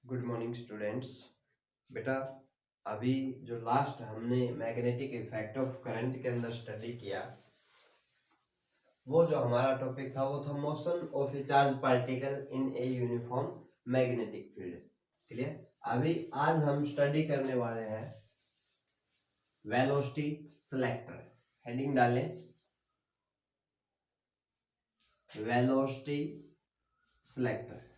Good morning students. बेटा, अभी जो लास्ट हमने मैग्नेटिक इफेक्ट ऑफ करंट के अंदर स्टडी किया, वो जो हमारा टॉपिक था वो था motion of A charge particle in a uniform magnetic field. Clear? अभी आज हम स्टडी करने वाले हैं वेलोसिटी सिलेक्टर। हेडिंग डालें, वेलोसिटी सिलेक्टर।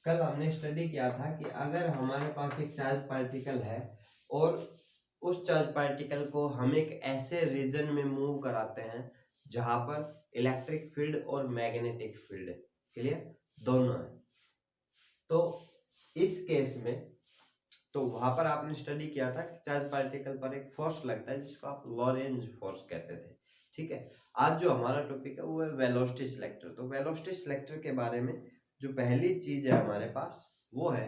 कल हमने स्टडी किया था कि अगर हमारे पास एक चार्ज पार्टिकल है और उस चार्ज पार्टिकल को हम एक ऐसे रीजन में मूव कराते हैं जहां पर इलेक्ट्रिक फील्ड और मैग्नेटिक फील्ड क्लियर दोनों है, तो इस केस में तो वहां पर आपने स्टडी किया था कि चार्ज पार्टिकल पर एक फोर्स लगता है जिसको आप लॉरेंज फोर्स कहते थे। ठीक है, आज जो हमारा टॉपिक है वो है वेलोसिटी सिलेक्टर। तो वेलोसिटी सिलेक्टर के बारे में जो पहली चीज है हमारे पास वो है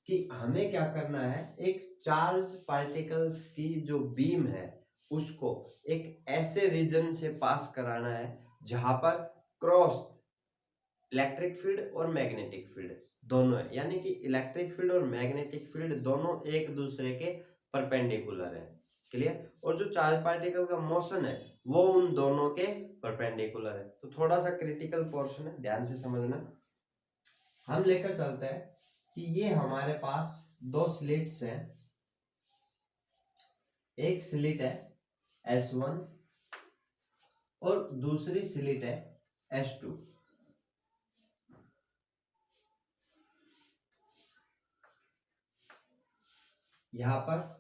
कि हमें क्या करना है, एक चार्ज पार्टिकल्स की जो बीम है उसको एक ऐसे रीजन से पास कराना है जहां पर क्रॉस इलेक्ट्रिक फील्ड और मैग्नेटिक फील्ड दोनों है, यानी कि इलेक्ट्रिक फील्ड और मैग्नेटिक फील्ड दोनों एक दूसरे के परपेंडिकुलर है। क्लियर? और जो चार्ज पार्टिकल का मोशन है वो उन दोनों के परपेंडिकुलर है। तो थोड़ा सा क्रिटिकल पोर्शन है, ध्यान से समझना। हम लेकर चलते हैं कि ये हमारे पास दो स्लिट्स हैं। एक स्लिट है S1 और दूसरी स्लिट है S2। यहां पर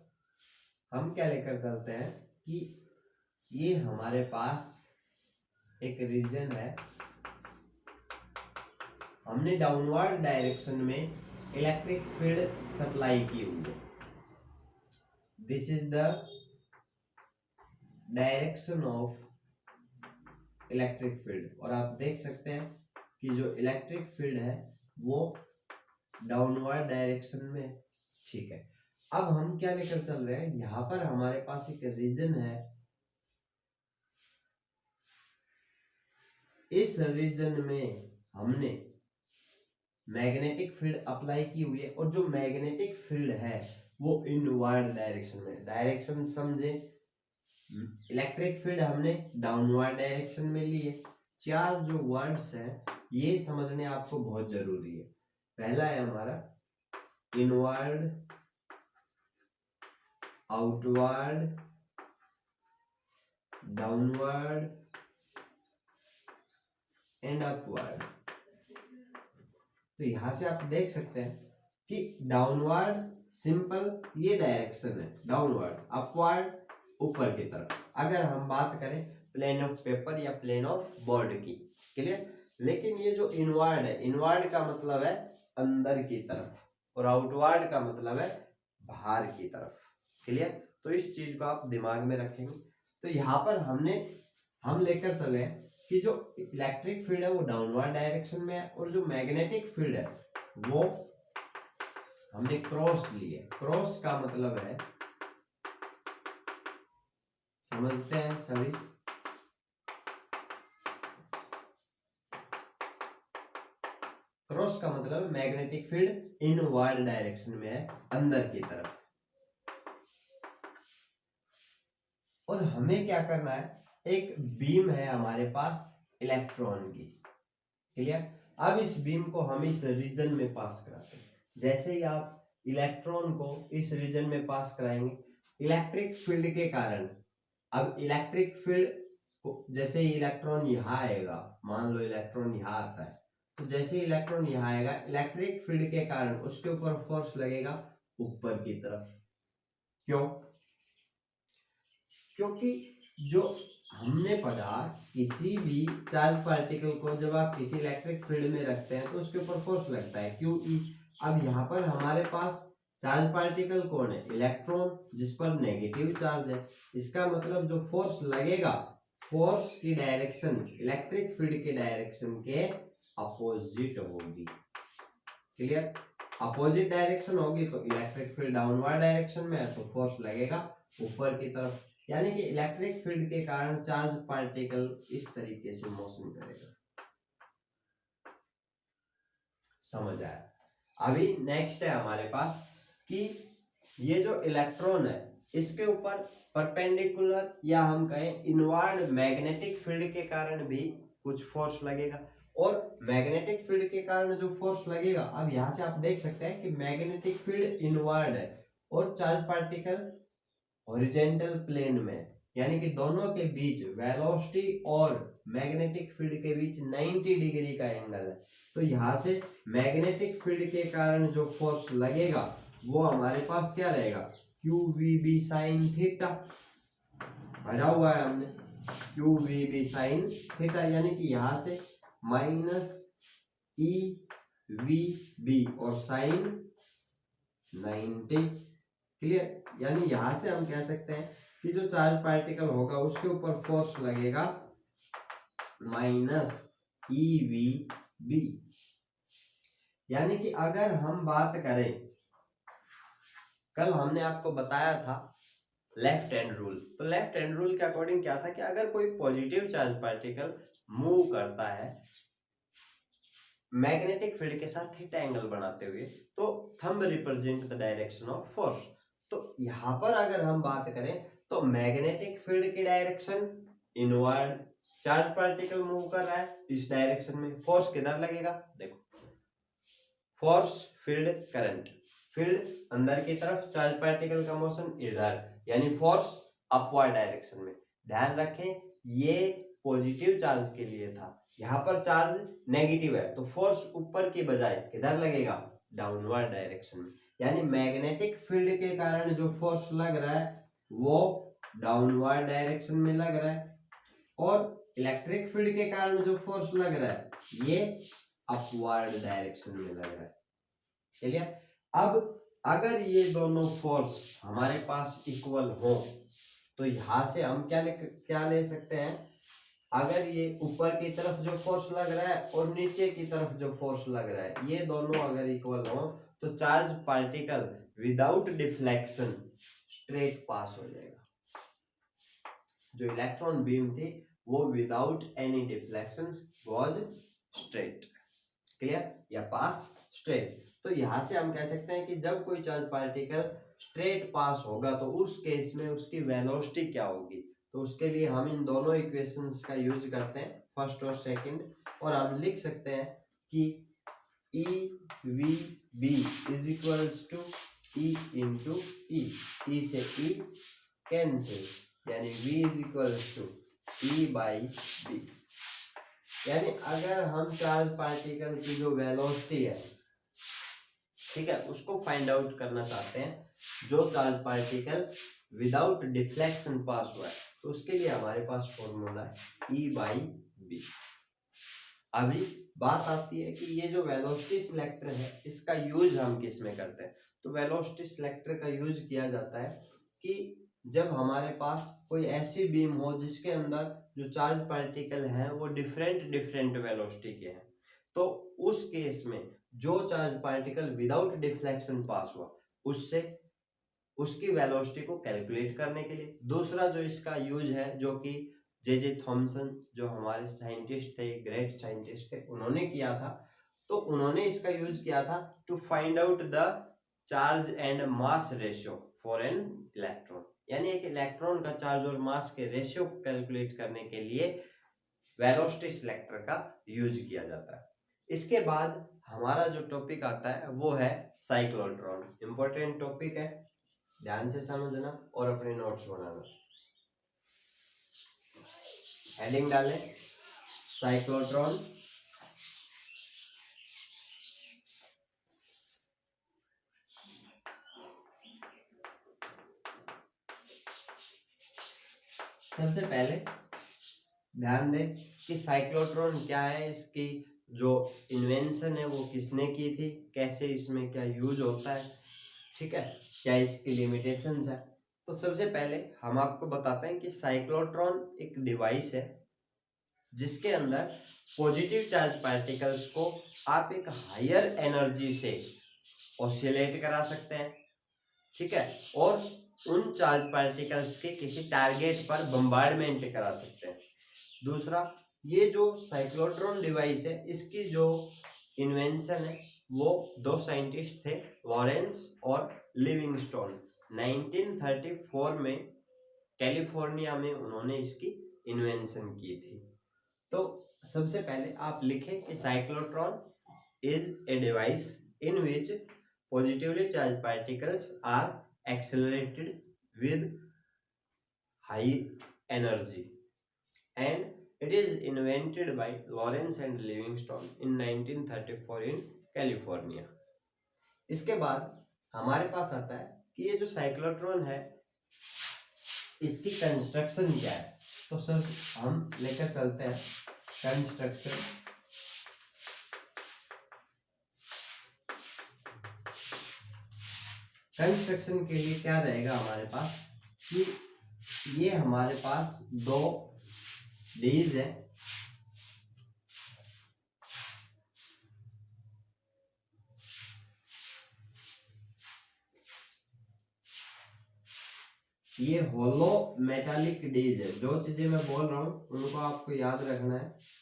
हम क्या लेकर चलते हैं कि ये हमारे पास एक रीजन है, हमने डाउनवर्ड डायरेक्शन में इलेक्ट्रिक फील्ड सप्लाई की हुई है। This is the direction of electric field, और आप देख सकते हैं कि जो इलेक्ट्रिक फील्ड है वो डाउनवर्ड डायरेक्शन में। ठीक है, अब हम क्या लेकर चल रहे हैं, यहां पर हमारे पास एक रीजन है, इस रीजन में हमने मैग्नेटिक फील्ड अप्लाई की हुई है और जो मैग्नेटिक फील्ड है वो इनवर्ड डायरेक्शन में। डायरेक्शन समझे, इलेक्ट्रिक फील्ड हमने डाउनवर्ड डायरेक्शन में ली है। चार जो वर्ड्स हैं ये समझने आपको बहुत जरूरी है। पहला है हमारा inward, outward, downward and upward. तो यहां से आप देख सकते हैं कि डाउनवर्ड सिंपल ये डायरेक्शन है डाउनवर्ड, अपवर्ड ऊपर की तरफ। अगर हम बात करें प्लेन ऑफ पेपर या प्लेन ऑफ बोर्ड की, क्लियर? लेकिन ये जो इनवर्ड है, इनवर्ड का मतलब है अंदर की तरफ और आउटवर्ड का मतलब है बाहर की तरफ। क्लियर? तो इस चीज को आप दिमाग में रखेंगे। तो यहाँ पर हम लेकर चले कि जो इलेक्ट्रिक फील्ड है वो डाउनवर्ड डायरेक्शन में है और जो मैग्नेटिक फील्ड है वो हमने क्रॉस ली है। क्रॉस का मतलब है, समझते हैं सभी, क्रॉस का मतलब मैग्नेटिक फील्ड इनवर्ड डायरेक्शन में है, अंदर की तरफ। और हमें क्या करना है, एक बीम है हमारे पास इलेक्ट्रॉन की। क्लियर? अब इस बीम को हम इस रीजन में पास कराते हैं। जैसे ही आप इलेक्ट्रॉन को इस रीजन में पास कराएंगे, इलेक्ट्रिक फील्ड के कारण, अब इलेक्ट्रिक फील्ड जैसे ही इलेक्ट्रॉन यहाँ आएगा, मान लो इलेक्ट्रॉन यहाँ आता है, तो जैसे ही इलेक्ट्रॉन यहाँ आएगा इलेक्ट्रिक फील्ड के कारण उसके ऊपर फोर्स लगेगा ऊपर की तरफ। क्यों? क्योंकि जो हमने पढ़ा, किसी भी चार्ज पार्टिकल को जब आप किसी इलेक्ट्रिक फील्ड में रखते हैं तो उसके ऊपर फोर्स लगता है, क्यू ई। अब यहाँ पर हमारे पास चार्ज पार्टिकल कौन है, इलेक्ट्रॉन, जिस पर नेगेटिव चार्ज है। इसका मतलब जो फोर्स लगेगा, फोर्स की डायरेक्शन इलेक्ट्रिक फील्ड के डायरेक्शन के अपोजिट होगी। क्लियर? अपोजिट डायरेक्शन होगी तो इलेक्ट्रिक फील्ड डाउनवर्ड डायरेक्शन में है तो फोर्स लगेगा ऊपर की तरफ, यानी कि इलेक्ट्रिक फील्ड के कारण चार्ज पार्टिकल इस तरीके से मोशन करेगा। समझ आया? अभी नेक्स्ट है हमारे पास कि ये जो इलेक्ट्रॉन है इसके ऊपर परपेंडिकुलर या हम कहें इनवर्ड मैग्नेटिक फील्ड के कारण भी कुछ फोर्स लगेगा, और मैग्नेटिक फील्ड के कारण जो फोर्स लगेगा, अब यहां से आप देख सकते हैं कि मैग्नेटिक फील्ड इनवर्ड है और चार्ज पार्टिकल हॉरिजॉन्टल प्लेन में, यानी कि दोनों के बीच वेलोसिटी और मैग्नेटिक फील्ड के बीच 90 डिग्री का एंगल है। तो यहाँ से मैग्नेटिक फील्ड के कारण जो फोर्स लगेगा वो हमारे पास क्या रहेगा, q v B sine theta, पढ़ा हुआ है हमने, q v B sine theta, यानी कि यहाँ से माइनस ई वी बी और साइन 90, क्लियर। यानी यहां से हम कह सकते हैं कि जो चार्ज पार्टिकल होगा उसके ऊपर फोर्स लगेगा माइनस ई वी बी। यानी कि अगर हम बात करें, कल हमने आपको बताया था लेफ्ट हैंड रूल, तो लेफ्ट हैंड रूल के अकॉर्डिंग क्या था कि अगर कोई पॉजिटिव चार्ज पार्टिकल मूव करता है मैग्नेटिक फील्ड के साथ थीटा एंगल बनाते हुए, तो thumb represent the direction of force. तो यहां पर अगर हम बात करें तो मैग्नेटिक फील्ड की direction inward, charge particle move कर रहा है इस डायरेक्शन में, फोर्स किधर लगेगा, देखो फोर्स फील्ड करंट, फील्ड अंदर की तरफ, चार्ज पार्टिकल का मोशन इधर, यानी फोर्स अपवर्ड डायरेक्शन में। ध्यान रखें ये पॉजिटिव चार्ज के लिए था, यहाँ पर चार्ज नेगेटिव है तो फोर्स ऊपर की बजाय किधर लगेगा, डाउनवर्ड डायरेक्शन में। यानी मैग्नेटिक फील्ड के कारण जो फोर्स लग रहा है वो डाउनवर्ड डायरेक्शन में लग रहा है, और इलेक्ट्रिक फील्ड के कारण जो फोर्स लग रहा है ये अपवर्ड डायरेक्शन में लग रहा है, क्लियर। अब अगर ये दोनों फोर्स हमारे पास इक्वल हो तो यहां से हम क्या ले सकते हैं, अगर ये ऊपर की तरफ जो फोर्स लग रहा है और नीचे की तरफ जो फोर्स लग रहा है ये दोनों अगर इक्वल हो तो charge particle without deflection straight pass हो जाएगा। जो इलेक्ट्रॉन बीम थी वो without any deflection was straight, clear, या पास स्ट्रेट। तो यहां से हम कह सकते हैं कि जब कोई चार्ज पार्टिकल स्ट्रेट पास होगा तो उस केस में उसकी वेलोसिटी क्या होगी, तो उसके लिए हम इन दोनों इक्वेशंस का यूज करते हैं, फर्स्ट और सेकंड, और हम लिख सकते हैं कि E we B is equals to E into E से ई कैंसिल, यानी v is equals to E by B. यानी अगर हम चार्ज पार्टिकल की जो वेलोसिटी है, ठीक है, उसको फाइंड आउट करना चाहते हैं, जो चार्ज पार्टिकल विदाउट डिफ्लेक्शन पास हुआ है, तो उसके लिए हमारे पास फॉर्मूला है ई बाई बी। अभी बात आती है कि ये जो वेलोसिटी सिलेक्टर है इसका यूज हम किस में करते हैं, तो वेलोसिटी सिलेक्टर का यूज किया जाता है कि जब हमारे पास कोई ऐसी बीम हो जिसके अंदर जो चार्ज पार्टिकल हैं वो डिफरेंट वेलोसिटी के हैं, तो उस केस में जो चार्ज पार्टिकल विदाउट डिफ्लेक्शन पास हुआ उससे उसकी वेलोसिटी को कैलकुलेट करने के लिए। दूसरा जो इसका यूज है, जो कि जे थॉमसन जो हमारे साइंटिस्ट थे, ग्रेट साइंटिस्ट थे, उन्होंने किया था, तो उन्होंने इसका यूज किया था to find out the charge and mass ratio for an electron, यानी एक इलेक्ट्रॉन का चार्ज और मास के रेशियो को कैलकुलेट करने के लिए वेलोसिटी सिलेक्टर का यूज किया जाता है। इसके बाद हमारा जो टॉपिक आता है वो है साइक्लोट्रॉन, इंपॉर्टेंट टॉपिक है, ध्यान से समझना और अपने नोट्स बनाना। हेडिंग डालें साइक्लोट्रॉन, सबसे पहले ध्यान दें कि साइक्लोट्रॉन क्या है, इसकी जो इन्वेंशन है वो किसने की थी, कैसे इसमें क्या यूज होता है, ठीक है, क्या इसकी लिमिटेशंस है। तो सबसे पहले हम आपको बताते हैं कि साइक्लोट्रॉन एक डिवाइस है जिसके अंदर पॉजिटिव चार्ज पार्टिकल्स को आप एक हायर एनर्जी से ऑसिलेट करा सकते हैं, ठीक है, और उन चार्ज पार्टिकल्स के किसी टारगेट पर बम्बार्डमेंट करा सकते हैं। दूसरा, ये जो साइक्लोट्रॉन डिवाइस है इसकी जो इन्वेंशन है वो दो साइंटिस्ट थे, लॉरेंस और लिविंगस्टोन। 1934 में कैलिफोर्निया में उन्होंने इसकी इन्वेंशन की थी। तो सबसे पहले आप लिखें कि cyclotron is a device in which positively charged particles are accelerated with high energy, and it is invented by Lawrence and Livingstone in 1934 in California। इसके बाद हमारे पास आता है कि ये जो साइक्लोट्रॉन है इसकी कंस्ट्रक्शन क्या है। तो सर हम लेकर चलते हैं कंस्ट्रक्शन। कंस्ट्रक्शन के लिए क्या रहेगा हमारे पास कि ये हमारे पास दो डीज है, ये होलो मेटालिक डीज है। जो चीजें मैं बोल रहा हूं उनको आपको याद रखना है।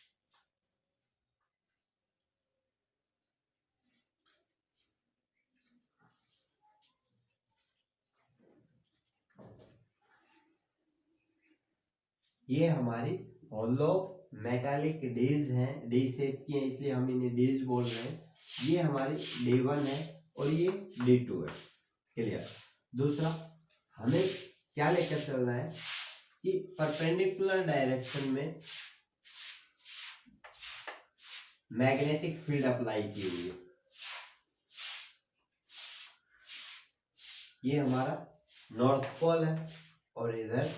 ये हमारी होलो मेटालिक डीज हैं, डी शेप की हैं इसलिए हम इन्हें डीज बोल रहे हैं। ये हमारी D1 है और ये D2 है। क्लियर। दूसरा, हमें क्या लेकर चलना है कि परपेंडिकुलर डायरेक्शन में मैग्नेटिक फील्ड अप्लाई की हुई है। ये हमारा नॉर्थ पोल है और इधर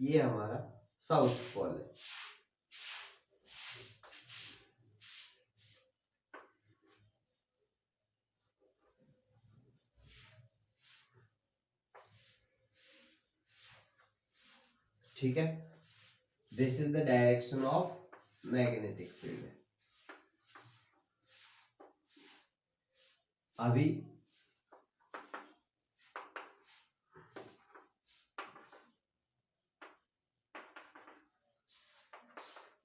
ये हमारा साउथ पोल है। ठीक है, this is the direction of magnetic field. अभी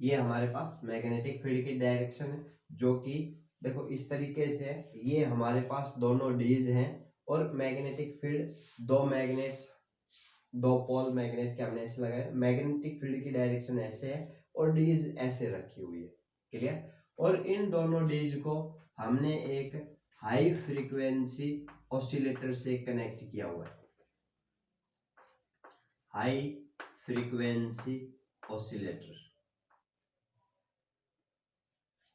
ये हमारे पास मैग्नेटिक फील्ड की डायरेक्शन है जो कि देखो इस तरीके से है। ये हमारे पास दोनों डीज हैं और मैग्नेटिक फील्ड दो मैग्नेट्स, दो पोल मैग्नेट के हमने ऐसे लगाए। मैग्नेटिक फील्ड की डायरेक्शन ऐसे है और डीज ऐसे रखी हुई है। क्लियर। और इन दोनों डीज को हमने एक हाई फ्रीक्वेंसी ऑसिलेटर से कनेक्ट किया हुआ है। High frequency oscillator.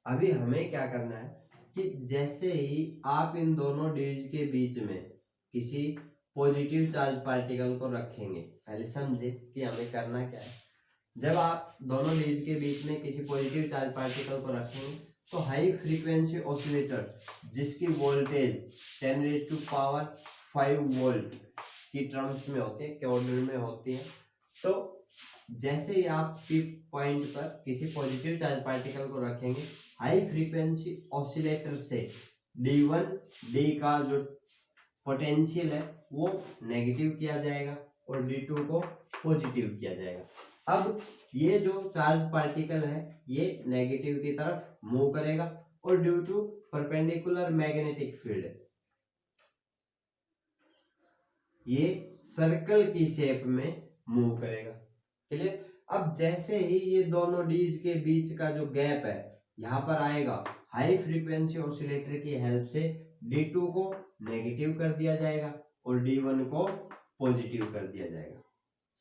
अभी हमें क्या करना है कि जैसे ही आप इन दोनों डीज के बीच में किसी पॉजिटिव चार्ज पार्टिकल को रखेंगे, पहले समझे कि हमें करना क्या है। जब आप दोनों डीज के बीच में किसी पॉजिटिव चार्ज पार्टिकल को रखेंगे तो हाई फ्रीक्वेंसी ऑसिलेटर जिसकी वोल्टेज 10⁵ वोल्ट की टर्म्स में होती है, के ऑर्डर में होती है। तो जैसे ही आप पी पॉइंट पर किसी पॉजिटिव चार्ज पार्टिकल को रखेंगे, हाई फ्रीक्वेंसी ऑसिलेटर से D1 D का जो पोटेंशियल है वो नेगेटिव किया जाएगा और D2 को पॉजिटिव किया जाएगा। अब ये जो चार्ज पार्टिकल है ये नेगेटिव की तरफ मूव करेगा और due to perpendicular magnetic field ये सर्कल की शेप में मूव करेगा। क्लियर। अब जैसे ही ये दोनों डीज के बीच का जो गैप है यहाँ पर आएगा, हाई फ्रीक्वेंसी ऑसिलेटर की हेल्प से D2 को नेगेटिव कर दिया जाएगा और D1 को पॉजिटिव कर दिया जाएगा।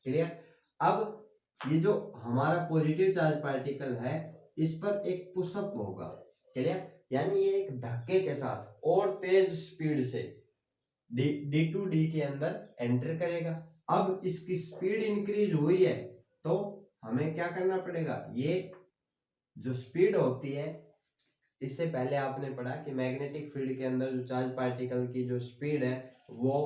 क्लियर। अब ये जो हमारा पॉजिटिव चार्ज पार्टिकल है इस पर एक पुशअप होगा। क्लियर। यानी ये एक धक्के के साथ और तेज स्पीड से D2D के अंदर एंटर करेगा। अब इसकी स्पीड इंक्रीज हुई है तो हमें क्या करना पड़ेगा, ये जो स्पीड होती है, इससे पहले आपने पढ़ा कि मैग्नेटिक फील्ड के अंदर जो चार्ज पार्टिकल की जो स्पीड है वो,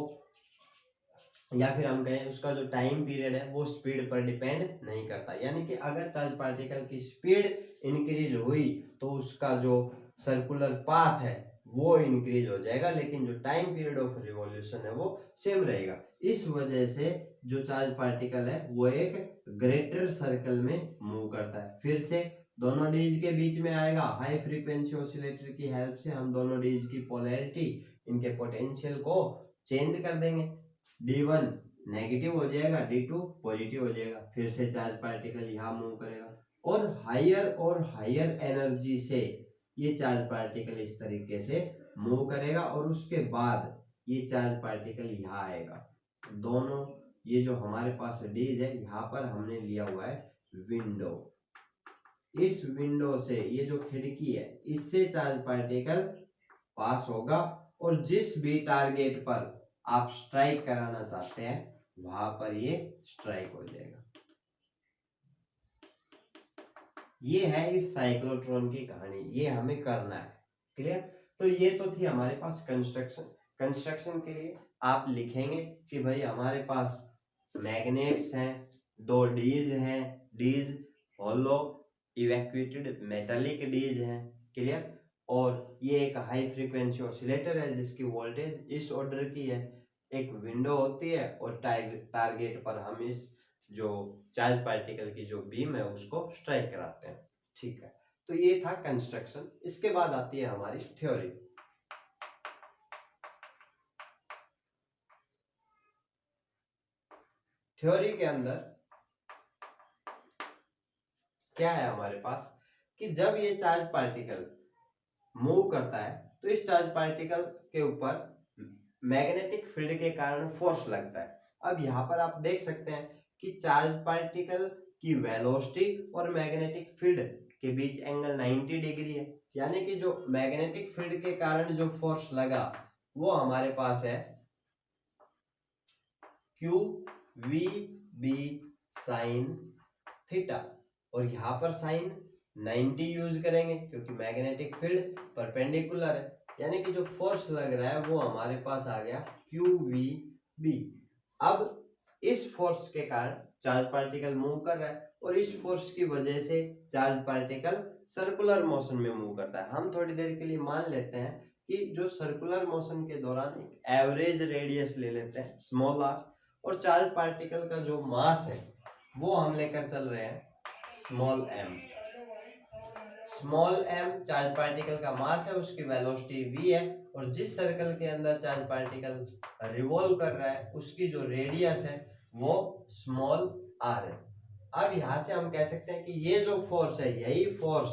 या फिर हम कहें उसका जो टाइम पीरियड है वो स्पीड पर डिपेंड नहीं करता। यानी कि अगर चार्ज पार्टिकल की स्पीड इंक्रीज हुई तो उसका जो सर्कुलर पाथ है वो इंक्रीज हो जाएगा, लेकिन जो टाइम पीरियड ऑफ रिवॉल्यूशन है वो सेम रहेगा। इस वजह से जो चार्ज पार्टिकल है वो एक ग्रेटर सर्कल में मूव करता है। फिर से दोनों डीज के बीच में आएगा, हाई फ्रीक्वेंसी ऑसिलेटर की हेल्प से हम दोनों डीज की पोलैरिटी, इनके पोटेंशियल को चेंज कर देंगे। D1 नेगेटिव हो जाएगा, D2 पॉजिटिव हो जाएगा। फिर से चार्ज पार्टिकल यहाँ मूव करेगा और हायर एनर्जी से ये चार्ज पार्टिकल इस तरीके से मूव करेगा और उसके बाद ये चार्ज पार्टिकल यहाँ आएगा। दोनों ये जो हमारे पास डीज है, यहाँ पर हमने लिया हुआ है विंडो। इस विंडो से ये जो खिड़की है इससे चार्ज पार्टिकल पास होगा और जिस भी टारगेट पर आप स्ट्राइक कराना चाहते हैं वहां पर ये स्ट्राइक हो जाएगा। ये है इस साइक्लोट्रॉन की कहानी, ये हमें करना है। क्लियर? तो ये तो थी हमारे पास कंस्ट्रक्शन के लिए आप लिखेंगे कि भाई हमारे पास मैग्नेट्स हैं, दो डीज हैं, डीज होलो इवैक्यूएटेड मेटालिक डीज हैं। क्लियर? और ये एक हाई फ्रीक्वेंसी ऑसिलेटर है जिसकी वोल्टेज इस ऑर्डर की है। एक विंडो होती है और टारगेट पर हम इस जो चार्ज पार्टिकल की जो बीम है उसको स्ट्राइक कराते हैं। ठीक है, तो ये था कंस्ट्रक्शन। इसके बाद आती है हमारी थ्योरी। थ्योरी के अंदर क्या है हमारे पास कि जब ये चार्ज पार्टिकल मूव करता है तो इस चार्ज पार्टिकल के ऊपर मैग्नेटिक फील्ड के कारण फोर्स लगता है। अब यहाँ पर आप देख सकते हैं कि चार्ज पार्टिकल की वेलोसिटी और मैग्नेटिक फील्ड के बीच एंगल 90 डिग्री है, यानी कि जो मैग्नेटिक फील्ड के कारण जो फोर्स लगा वो हमारे पास है q v B sine theta, और यहाँ पर साइन 90 यूज करेंगे क्योंकि मैग्नेटिक फील्ड परपेंडिकुलर है, यानी कि जो फोर्स लग रहा है वो हमारे पास आ गया क्यू वी बी। अब इस फोर्स के कारण चार्ज पार्टिकल मूव कर रहा है और इस फोर्स की वजह से चार्ज पार्टिकल सर्कुलर मोशन में मूव करता है। हम थोड़ी देर के लिए मान लेते हैं कि जो सर्कुलर मोशन के दौरान एक एवरेज रेडियस ले लेते हैं स्मॉल आर, और चार्ज पार्टिकल का जो मास है वो हम लेकर चल रहे हैं small m. Small m charge particle का मास है, उसकी वेलोसिटी v है, और जिस सर्कल के अंदर चार्ज पार्टिकल रिवॉल्व कर रहा है उसकी जो रेडियस है वो स्मॉल r है। अब यहाँ से हम कह सकते हैं कि ये जो फोर्स है यही फोर्स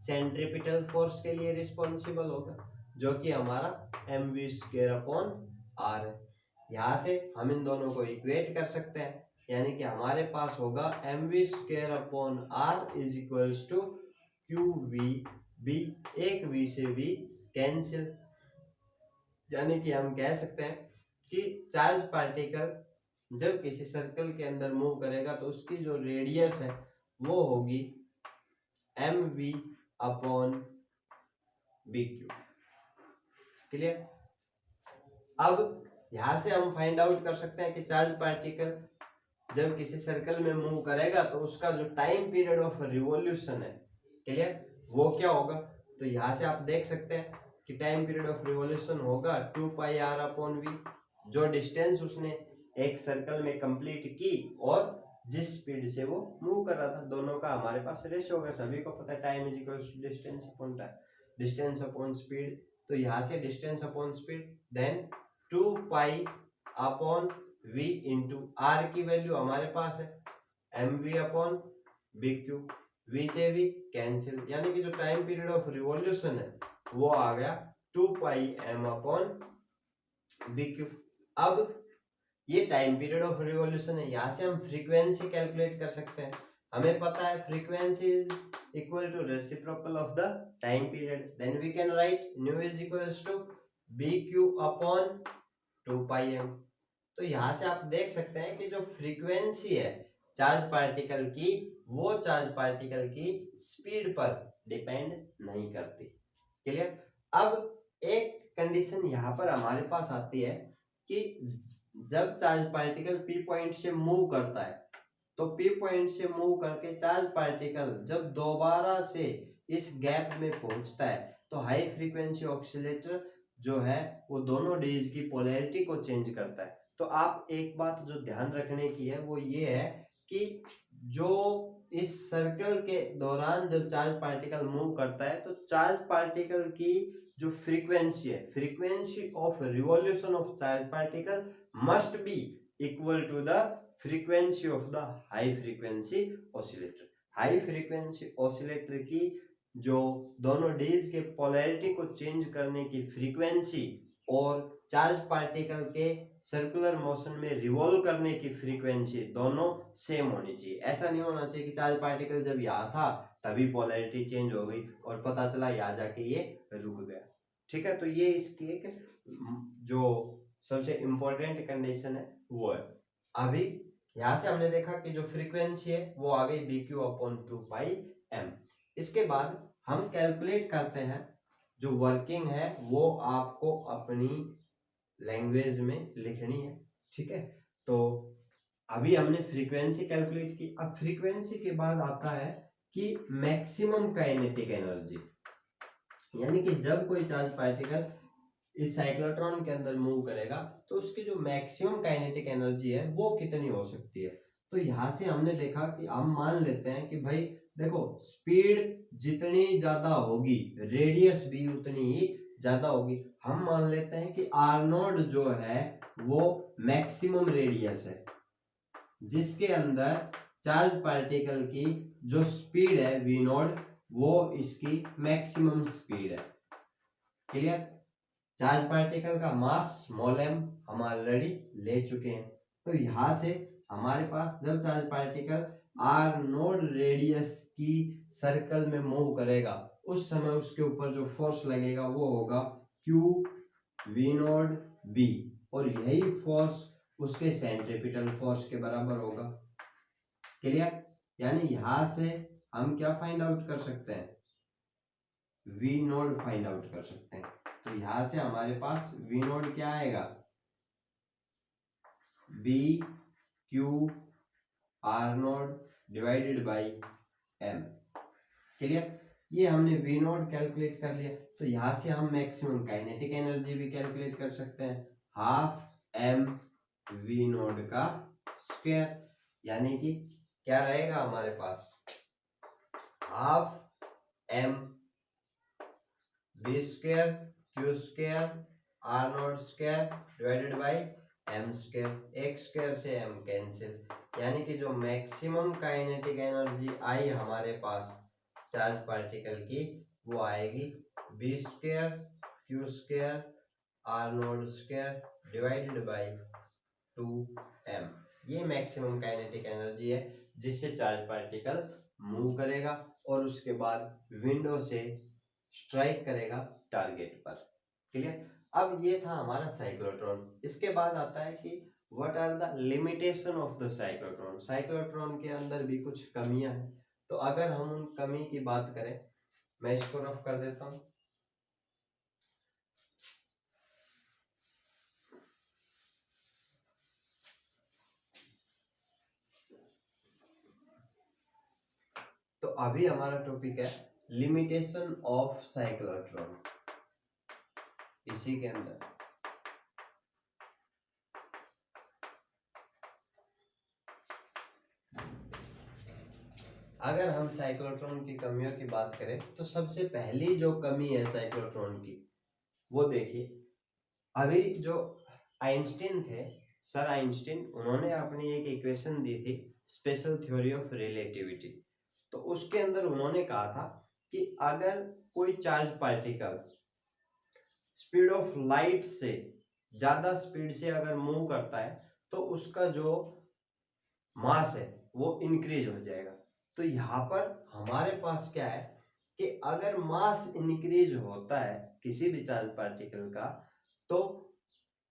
सेंट्रीपिटल फोर्स के लिए रिस्पॉन्सिबल होगा, जो कि हमारा mv²/r है। यहाँ से हम इन दोनों को इक्वेट कर सकते हैं, यानी कि हमारे पास होगा mv²/r is equals to q v B. एक v से v कैंसिल, यानी कि हम कह सकते हैं कि चार्ज पार्टिकल जब किसी सर्कल के अंदर मूव करेगा तो उसकी जो रेडियस है वो होगी mv/bq। क्लियर? अब यहां से हम फाइंड आउट कर सकते हैं कि चार्ज पार्टिकल जब किसी सर्कल में मूव करेगा तो उसका जो टाइम पीरियड ऑफ रिवॉल्यूशन है, क्लियर, वो क्या होगा। तो यहां से आप देख सकते हैं कि टाइम पीरियड ऑफ रिवॉल्यूशन होगा 2πr/v। जो डिस्टेंस उसने एक सर्कल में कंप्लीट की और जिस स्पीड से वो मूव कर रहा था, दोनों का हमारे पास रेशियो होगा। सभी को पता है time is equal to distance upon time, distance upon speed. तो यहाँ से distance upon speed, then 2π/v into r की वैल्यू हमारे पास है mv/bq। v से v कैंसिल, यानी कि जो टाइम पीरियड ऑफ रिवॉल्यूशन है वो आ गया 2πm/bq। अब ये टाइम पीरियड ऑफ रिवॉल्यूशन है, यहाँ से हम फ्रीक्वेंसी कैलकुलेट कर सकते हैं। हमें पता है frequency is equal to reciprocal of the time period, then we can write nu is equals to bq/2πm। तो यहाँ से आप देख सकते हैं कि जो फ्रीक्वेंसी है चार्ज पार्टिकल की वो चार्ज पार्टिकल की स्पीड पर डिपेंड नहीं करती। क्लियर? अब एक कंडीशन यहाँ पर हमारे पास आती है कि जब चार्ज पार्टिकल पी पॉइंट से मूव करता है तो पी पॉइंट से मूव करके चार्ज पार्टिकल जब दोबारा से इस गैप में पहुंचता है तो हाई फ्रीक्वेंसी ऑसिलेटर जो है वो दोनों डेज की पोलैरिटी को चेंज करता है। तो आप एक बात जो ध्यान रखने की है वो ये है कि जो इस सर्कल के दौरान जब चार्ज पार्टिकल मूव करता है तो चार्ज पार्टिकल की जो फ्रीक्वेंसी है, frequency of revolution of charge particle must be equal to the frequency of the high frequency oscillator. High frequency oscillator की जो दोनों डेज के पोलैरिटी को चेंज करने की फ्रीक्वेंसी और चार्ज पार्टिकल के सर्कुलर मोशन में रिवॉल्व करने की फ्रीक्वेंसी दोनों सेम होनी चाहिए। ऐसा नहीं होना चाहिए कि चार्ज पार्टिकल जब यहाँ था तभी पोलैरिटी चेंज हो गई और पता चला यहाँ जाके ये रुक गया। ठीक है, तो ये इसकी एक जो सबसे इंपॉर्टेंट कंडीशन है वो है। अभी यहां से हमने देखा कि जो फ्रीक्वेंसी है वो आ गई BQ/2πm। इसके बाद हम कैलकुलेट करते हैं, जो वर्किंग है वो आपको अपनी लैंग्वेज में लिखनी है। ठीक है, तो अभी हमने फ्रीक्वेंसी कैलकुलेट की। अब फ्रीक्वेंसी के बाद आता है कि मैक्सिमम काइनेटिक एनर्जी, यानी कि जब कोई चार्ज पार्टिकल इस साइक्लोट्रॉन के अंदर मूव करेगा तो उसकी जो मैक्सिमम काइनेटिक एनर्जी है वो कितनी हो सकती है। तो यहां से हमने देखा कि हम मान लेते हैं कि भाई देखो, स्पीड जितनी ज्यादा होगी रेडियस भी उतनी ही ज्यादा होगी। हम मान लेते हैं कि आर नोड जो है वो मैक्सिमम रेडियस है जिसके अंदर चार्ज पार्टिकल की जो स्पीड है वी नोड वो इसकी मैक्सिमम स्पीड है। क्लियर? चार्ज पार्टिकल का मास स्मॉल m हम ऑलरेडी ले चुके हैं। तो यहां से हमारे पास जब charge particle r naught radius की सर्कल में मूव करेगा उस समय उसके ऊपर जो फोर्स लगेगा वो होगा Q V नोड B, और यही फोर्स उसके सेंट्रीपिटल फोर्स के बराबर होगा। क्लियर? यानी यहां से हम क्या फाइंड आउट कर सकते हैं, V नोड फाइंड आउट कर सकते हैं। तो यहां से हमारे पास V नोड क्या आएगा, BQ R node divided by M। Clear? ये हमने V नोड कैलकुलेट कर लिया। तो यहां से हम मैक्सिमम काइनेटिक एनर्जी भी कैलकुलेट कर सकते हैं, हाफ M V नोड का स्क्वायर, यानी कि क्या रहेगा हमारे पास, half M V square Q square R naught square divided by M square. एक स्क्वायर से M कैंसिल, यानी कि जो मैक्सिमम काइनेटिक एनर्जी आई हमारे पास चार्ज पार्टिकल की वो आएगी B square Q square R naught square divided by 2M। ये मैक्सिमम काइनेटिक एनर्जी है जिससे चार्ज पार्टिकल मूव करेगा और उसके बाद विंडो से स्ट्राइक करेगा टारगेट पर। क्लियर? अब ये था हमारा साइक्लोट्रॉन। इसके बाद आता है कि what are the limitation of the cyclotron. Cyclotron के अंदर भी कुछ कमियां हैं, तो अगर हम उन कमी की बात करें, मैं इसको रफ कर देता हूं। तो अभी हमारा टॉपिक है लिमिटेशन ऑफ साइक्लोट्रॉन। इसी के अंदर अगर हम साइक्लोट्रॉन की कमियों की बात करें तो सबसे पहली जो कमी है साइक्लोट्रॉन की वो देखिए, अभी जो आइंस्टीन थे, सर आइंस्टीन, उन्होंने अपनी एक इक्वेशन दी थी स्पेशल थ्योरी ऑफ रिलेटिविटी। तो उसके अंदर उन्होंने कहा था कि अगर कोई charge particle speed of light से ज्यादा स्पीड से अगर मूव करता है तो उसका जो मास है वो इंक्रीज हो जाएगा। तो यहाँ पर हमारे पास क्या है कि अगर मास इंक्रीज होता है किसी भी चार्ज पार्टिकल का तो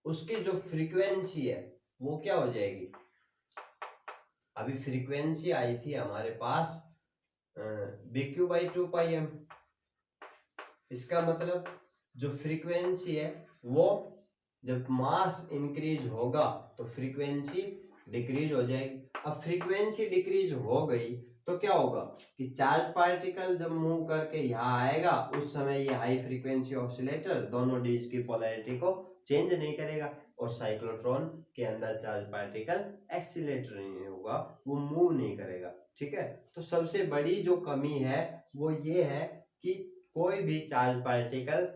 उसकी जो फ्रीक्वेंसी है वो क्या हो जाएगी। अभी फ्रीक्वेंसी आई थी हमारे पास BQ/2πm। इसका मतलब जो फ्रीक्वेंसी है वो जब मास इंक्रीज होगा तो फ्रीक्वेंसी डिक्रीज हो जाएगी। अब फ्रीक्वेंसी डिक्रीज हो गई तो क्या होगा कि चार्ज पार्टिकल जब मूव करके यहाँ आएगा उस समय ये हाई फ्रीक्वेंसी ऑसिलेटर दोनों डीज की पोलैरिटी को चेंज नहीं करेगा, और साइक्लोट्रॉन के अंदर चार्ज पार्टिकल एक्सीलरेट नहीं होगा, वो मूव नहीं करेगा। ठीक है, तो सबसे बड़ी जो कमी है वो ये है कि कोई भी चार्ज पार्टिकल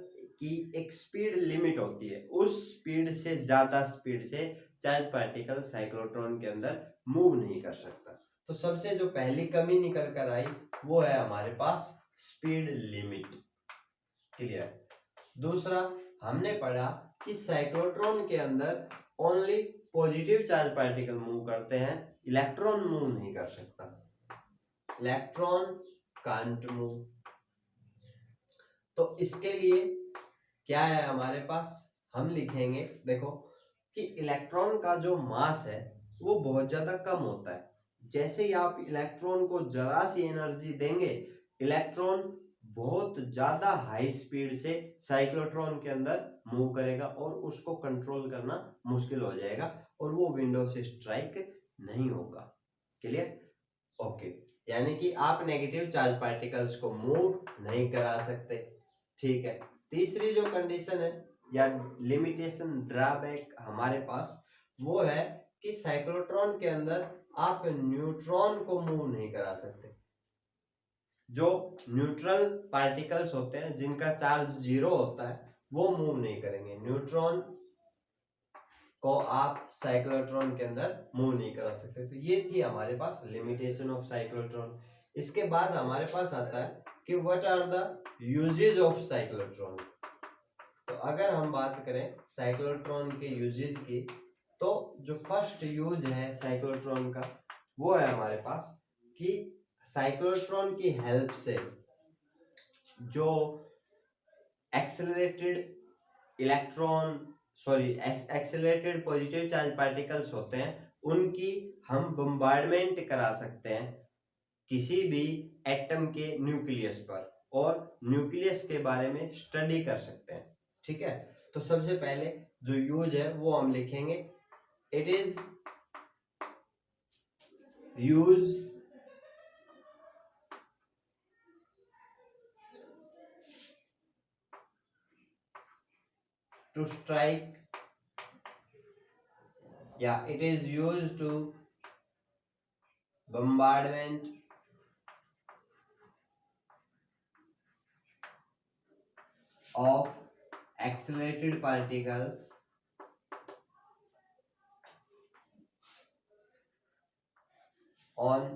की एक स्पीड लिमिट होती है, उस स्पीड से ज्यादा स्पीड से चार्ज पार्टिकल साइक्लोट्रॉन के अंदर मूव नहीं कर सकता। तो सबसे जो पहली कमी निकल कर आई वो है हमारे पास स्पीड लिमिट। क्लियर। दूसरा हमने पढ़ा कि साइक्लोट्रॉन के अंदर only positive charge particle move करते हैं, इलेक्ट्रॉन मूव नहीं कर सकता, इलेक्ट्रॉन कांट मूव। तो इसके लिए क्या है हमारे पास, हम लिखेंगे देखो कि इलेक्ट्रॉन का जो मास है वो बहुत ज्यादा कम होता है। जैसे ही आप इलेक्ट्रॉन को जरा सी एनर्जी देंगे, इलेक्ट्रॉन बहुत ज्यादा हाई स्पीड से साइक्लोट्रॉन के अंदर मूव करेगा और उसको कंट्रोल करना मुश्किल हो जाएगा और वो विंडो से स्ट्राइक नहीं होगा। क्लियर। ओके, यानी कि आप नेगेटिव चार्ज पार्टिकल्स को मूव नहीं करा सकते। ठीक है। तीसरी जो कंडीशन है या लिमिटेशन ड्रॉबैक हमारे पास वो है कि साइक्लोट्रॉन के अंदर आप न्यूट्रॉन को मूव नहीं करा सकते। जो न्यूट्रल पार्टिकल्स होते हैं जिनका चार्ज 0 होता है वो मूव नहीं करेंगे, न्यूट्रॉन को आप साइक्लोट्रॉन के अंदर मूव नहीं करा सकते। तो ये थी हमारे पास लिमिटेशन ऑफ साइक्लोट्रॉन। इसके बाद हमारे पास आता है कि what are the usages of cyclotron. तो अगर हम बात करें साइक्लोट्रॉन के यूजेज की, तो जो फर्स्ट यूज है साइक्लोट्रॉन का वो है हमारे पास कि साइक्लोट्रॉन की हेल्प से जो accelerated accelerated positive charge particles होते हैं उनकी हम बम्बार्डमेंट करा सकते हैं किसी भी एटम के न्यूक्लियस पर, और न्यूक्लियस के बारे में स्टडी कर सकते हैं। ठीक है, तो सबसे पहले जो यूज है वो हम लिखेंगे, it is use to strike या it is use to bombardment of accelerated particles on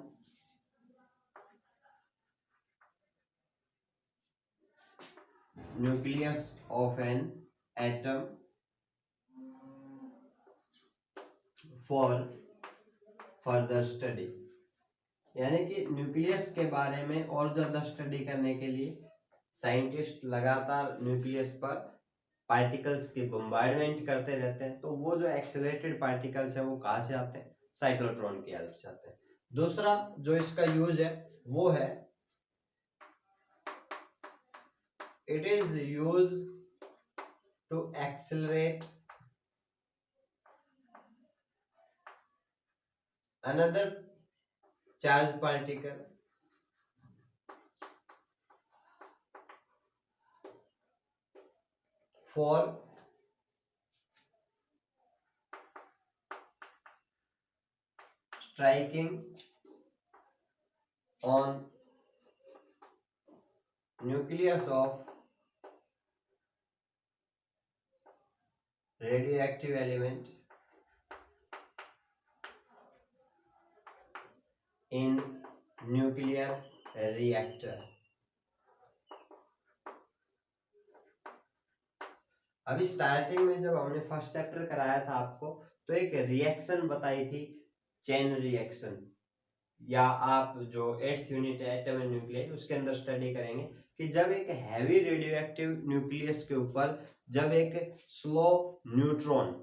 nucleus of an atom for further study। यानी कि न्यूक्लियस के बारे में और ज्यादा स्टडी करने के लिए साइंटिस्ट लगातार न्यूक्लियस पर पार्टिकल्स की बम्बार्डमेंट करते रहते हैं। तो वो जो एक्सेलरेटेड पार्टिकल्स हैं वो कहाँ से आते हैं, साइक्लोट्रॉन की हेल्प से आते हैं। दूसरा जो इसका यूज है वो है it is use to accelerate another charged particle for striking on nucleus of radioactive element in nuclear reactor। अभी स्टार्टिंग में जब हमने फर्स्ट चैप्टर कराया था आपको तो एक रिएक्शन बताई थी, चेन रिएक्शन, या आप जो 8th यूनिट है एटम एंड न्यूक्लियस उसके अंदर स्टडी करेंगे कि जब एक हैवी रेडियोएक्टिव न्यूक्लियस के ऊपर जब एक स्लो न्यूट्रॉन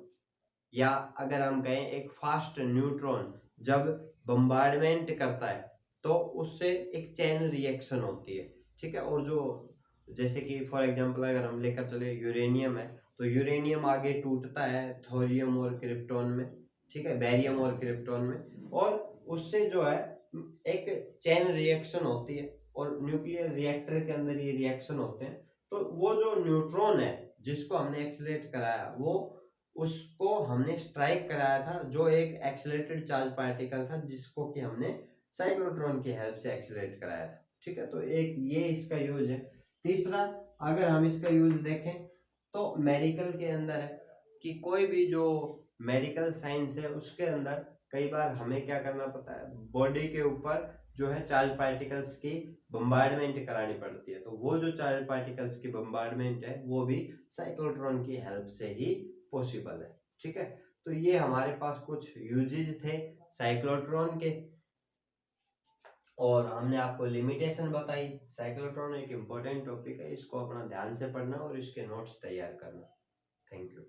या अगर हम कहें एक फास्ट न्यूट्रॉन जब बम्बार्डमेंट करता है तो उससे एक चेन रिएक्शन होती है। ठीक है, और जो जैसे कि फॉर एग्जांपल अगर हम लेकर चले यूरेनियम है तो यूरेनियम आगे टूटता है थोरियम और क्रिप्टॉन में, ठीक है, बेरियम और क्रिप्टॉन में, और उससे जो है एक चेन रिएक्शन होती है और न्यूक्लियर रिएक्टर के अंदर ये रिएक्शन होते हैं। तो वो जो न्यूट्रॉन है जिसको हमने एक्सीलरेट कराया, वो उसको हमने स्ट्राइक कराया था जो एक एक्सीलरेटेड चार्ज पार्टिकल था, जिसको कि हमने साइक्लोट्रॉन की हेल्प से एक्सीलरेट कराया था। ठीक है, तो एक ये इसका यूज है। तीसरा, अगर हम इसका यूज देखें तो मेडिकल के अंदर है कि कोई भी जो मेडिकल साइंस है उसके अंदर कई बार हमें क्या करना पड़ता है, बॉडी के ऊपर जो है चार्ज पार्टिकल्स की बम्बार्डमेंट करानी पड़ती है। तो वो जो चार्ज पार्टिकल्स की बम्बार्डमेंट है वो भी साइक्लोट्रॉन की हेल्प से ही पॉसिबल है। ठीक है, तो ये हमारे पास कुछ यूजेस थे साइक्लोट्रॉन के, और हमने आपको लिमिटेशन बताई। साइक्लोट्रॉन एक इम्पोर्टेंट टॉपिक है, इसको अपना ध्यान से पढ़ना और इसके नोट्स तैयार करना। Thank you.